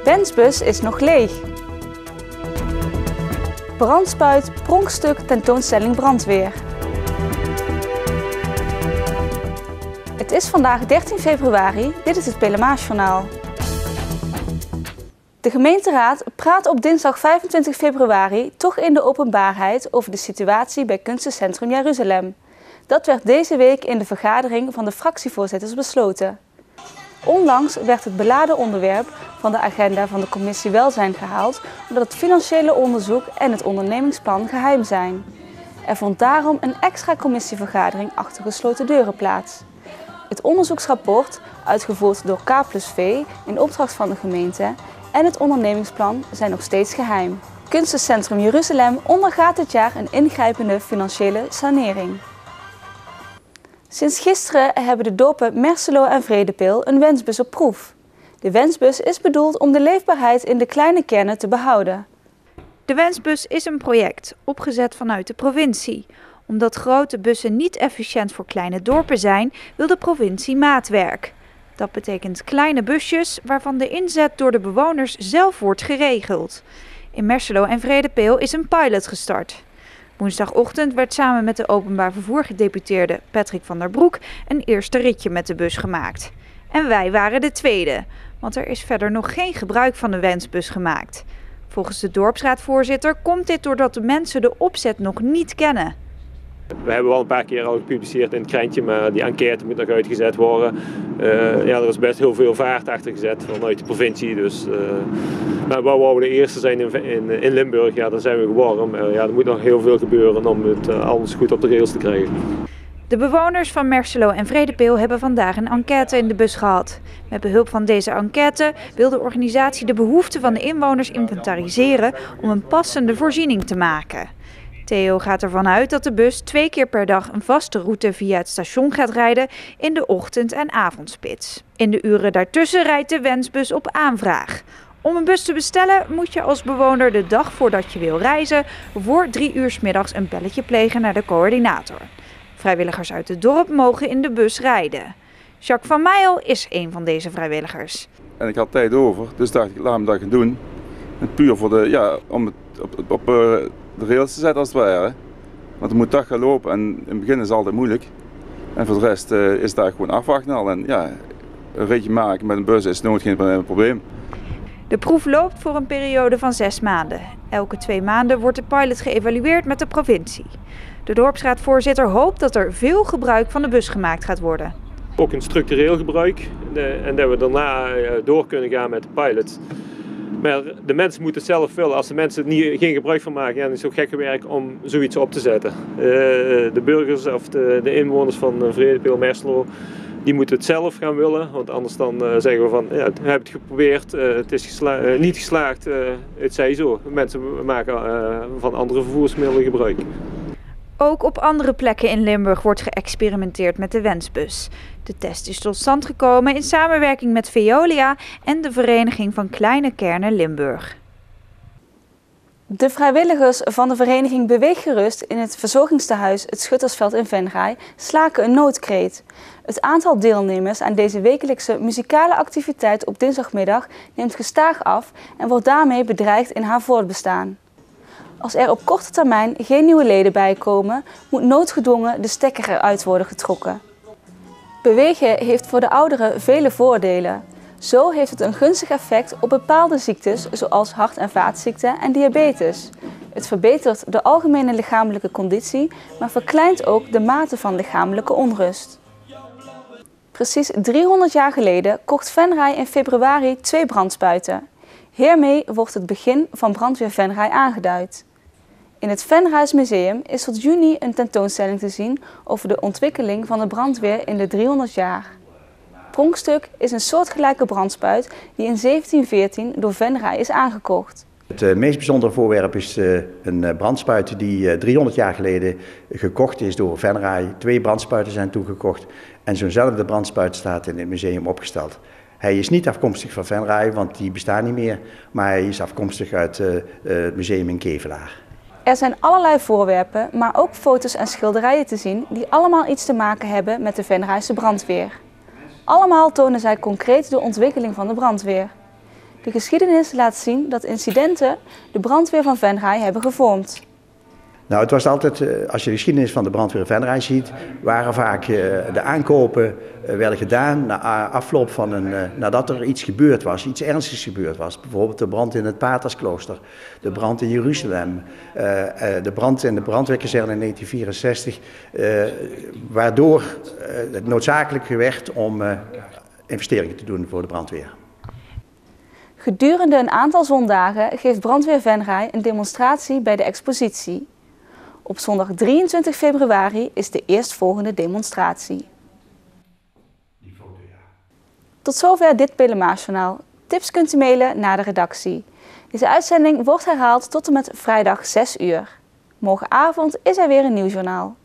Wensbus is nog leeg. Brandspuit, pronkstuk, tentoonstelling brandweer. Het is vandaag 13 februari, dit is het Pelemaasjournaal. De gemeenteraad praat op dinsdag 25 februari toch in de openbaarheid over de situatie bij Kunstencentrum Jeruzalem. Dat werd deze week in de vergadering van de fractievoorzitters besloten. Onlangs werd het beladen onderwerp van de agenda van de commissie Welzijn gehaald omdat het financiële onderzoek en het ondernemingsplan geheim zijn. Er vond daarom een extra commissievergadering achter gesloten deuren plaats. Het onderzoeksrapport, uitgevoerd door K+V in opdracht van de gemeente, en het ondernemingsplan zijn nog steeds geheim. Kunstencentrum Jeruzalem ondergaat dit jaar een ingrijpende financiële sanering. Sinds gisteren hebben de dorpen Merselo en Vredepeel een wensbus op proef. De wensbus is bedoeld om de leefbaarheid in de kleine kernen te behouden. De wensbus is een project, opgezet vanuit de provincie. Omdat grote bussen niet efficiënt voor kleine dorpen zijn, wil de provincie maatwerk. Dat betekent kleine busjes waarvan de inzet door de bewoners zelf wordt geregeld. In Merselo en Vredepeel is een pilot gestart. Woensdagochtend werd samen met de openbaar vervoergedeputeerde Patrick van der Broek een eerste ritje met de bus gemaakt. En wij waren de tweede, want er is verder nog geen gebruik van de wensbus gemaakt. Volgens de dorpsraadvoorzitter komt dit doordat de mensen de opzet nog niet kennen. We hebben wel een paar keer al gepubliceerd in het krantje, maar die enquête moet nog uitgezet worden. Er is best heel veel vaart achter gezet vanuit de provincie. Dus, maar waar we de eerste zijn in Limburg, ja, dan zijn we geworden. Maar er moet nog heel veel gebeuren om het alles goed op de rails te krijgen. De bewoners van Merselo en Vredepeel hebben vandaag een enquête in de bus gehad. Met behulp van deze enquête wil de organisatie de behoeften van de inwoners inventariseren om een passende voorziening te maken. Theo gaat ervan uit dat de bus 2 keer per dag een vaste route via het station gaat rijden in de ochtend- en avondspits. In de uren daartussen rijdt de wensbus op aanvraag. Om een bus te bestellen moet je als bewoner de dag voordat je wil reizen voor 3 uur 's middags een belletje plegen naar de coördinator. Vrijwilligers uit het dorp mogen in de bus rijden. Jacques van Meijel is een van deze vrijwilligers. En ik had tijd over, dus dacht ik, laat me dat gaan doen. En puur voor om het op de rails te zetten als het ware. Want het moet dag gaan lopen en in het begin is het altijd moeilijk. En voor de rest is daar gewoon afwachten al. En ja, een ritje maken met een bus is nooit geen probleem. De proef loopt voor een periode van 6 maanden. Elke 2 maanden wordt de pilot geëvalueerd met de provincie. De dorpsraadvoorzitter hoopt dat er veel gebruik van de bus gemaakt gaat worden. Ook een structureel gebruik en dat we daarna door kunnen gaan met de pilot. Maar de mensen moeten het zelf vullen. Als de mensen er geen gebruik van maken, dan is het ook gekke werk om zoiets op te zetten. De burgers of de inwoners van Vredepeel, Merselo, die moeten het zelf gaan willen. Want anders dan zeggen we van, ja, we hebben het geprobeerd, het is niet geslaagd, het zij zo. Mensen maken van andere vervoersmiddelen gebruik. Ook op andere plekken in Limburg wordt geëxperimenteerd met de wensbus. De test is tot stand gekomen in samenwerking met Veolia en de Vereniging van Kleine Kernen Limburg. De vrijwilligers van de vereniging Beweeggerust in het verzorgingstehuis Het Schuttersveld in Venray slaken een noodkreet. Het aantal deelnemers aan deze wekelijkse muzikale activiteit op dinsdagmiddag neemt gestaag af en wordt daarmee bedreigd in haar voortbestaan. Als er op korte termijn geen nieuwe leden bijkomen, moet noodgedwongen de stekker eruit worden getrokken. Bewegen heeft voor de ouderen vele voordelen. Zo heeft het een gunstig effect op bepaalde ziektes zoals hart- en vaatziekten en diabetes. Het verbetert de algemene lichamelijke conditie, maar verkleint ook de mate van lichamelijke onrust. Precies 300 jaar geleden kocht Venray in februari 2 brandspuiten. Hiermee wordt het begin van brandweer Venray aangeduid. In het Venrays Museum is tot juni een tentoonstelling te zien over de ontwikkeling van de brandweer in de 300 jaar. Pronkstuk is een soortgelijke brandspuit die in 1714 door Venray is aangekocht. Het meest bijzondere voorwerp is een brandspuit die 300 jaar geleden gekocht is door Venray. 2 brandspuiten zijn toegekocht en zo'nzelfde brandspuit staat in het museum opgesteld. Hij is niet afkomstig van Venray, want die bestaan niet meer, maar hij is afkomstig uit het museum in Kevelaar. Er zijn allerlei voorwerpen, maar ook foto's en schilderijen te zien die allemaal iets te maken hebben met de Venrayse brandweer. Allemaal tonen zij concreet de ontwikkeling van de brandweer. De geschiedenis laat zien dat incidenten de brandweer van Venray hebben gevormd. Nou, het was altijd, als je de geschiedenis van de brandweer Venray ziet, waren vaak de aankopen werden gedaan na afloop van nadat er iets gebeurd was, iets ernstigs gebeurd was. Bijvoorbeeld de brand in het Patersklooster, de brand in Jeruzalem, de brand in de brandweerkazerne in 1964, waardoor het noodzakelijk werd om investeringen te doen voor de brandweer. Gedurende een aantal zondagen geeft brandweer Venray een demonstratie bij de expositie. Op zondag 23 februari is de eerstvolgende demonstratie. Tot zover dit Pelemaasjournaal. Tips kunt u mailen naar de redactie. Deze uitzending wordt herhaald tot en met vrijdag 6 uur. Morgenavond is er weer een nieuw journaal.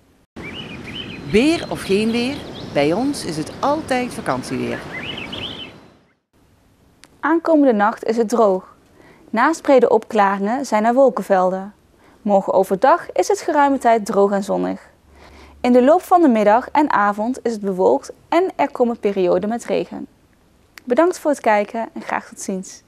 Weer of geen weer, bij ons is het altijd vakantieweer. Aankomende nacht is het droog. Naast brede opklaringen zijn er wolkenvelden. Morgen overdag is het geruime tijd droog en zonnig. In de loop van de middag en avond is het bewolkt en er komen perioden met regen. Bedankt voor het kijken en graag tot ziens.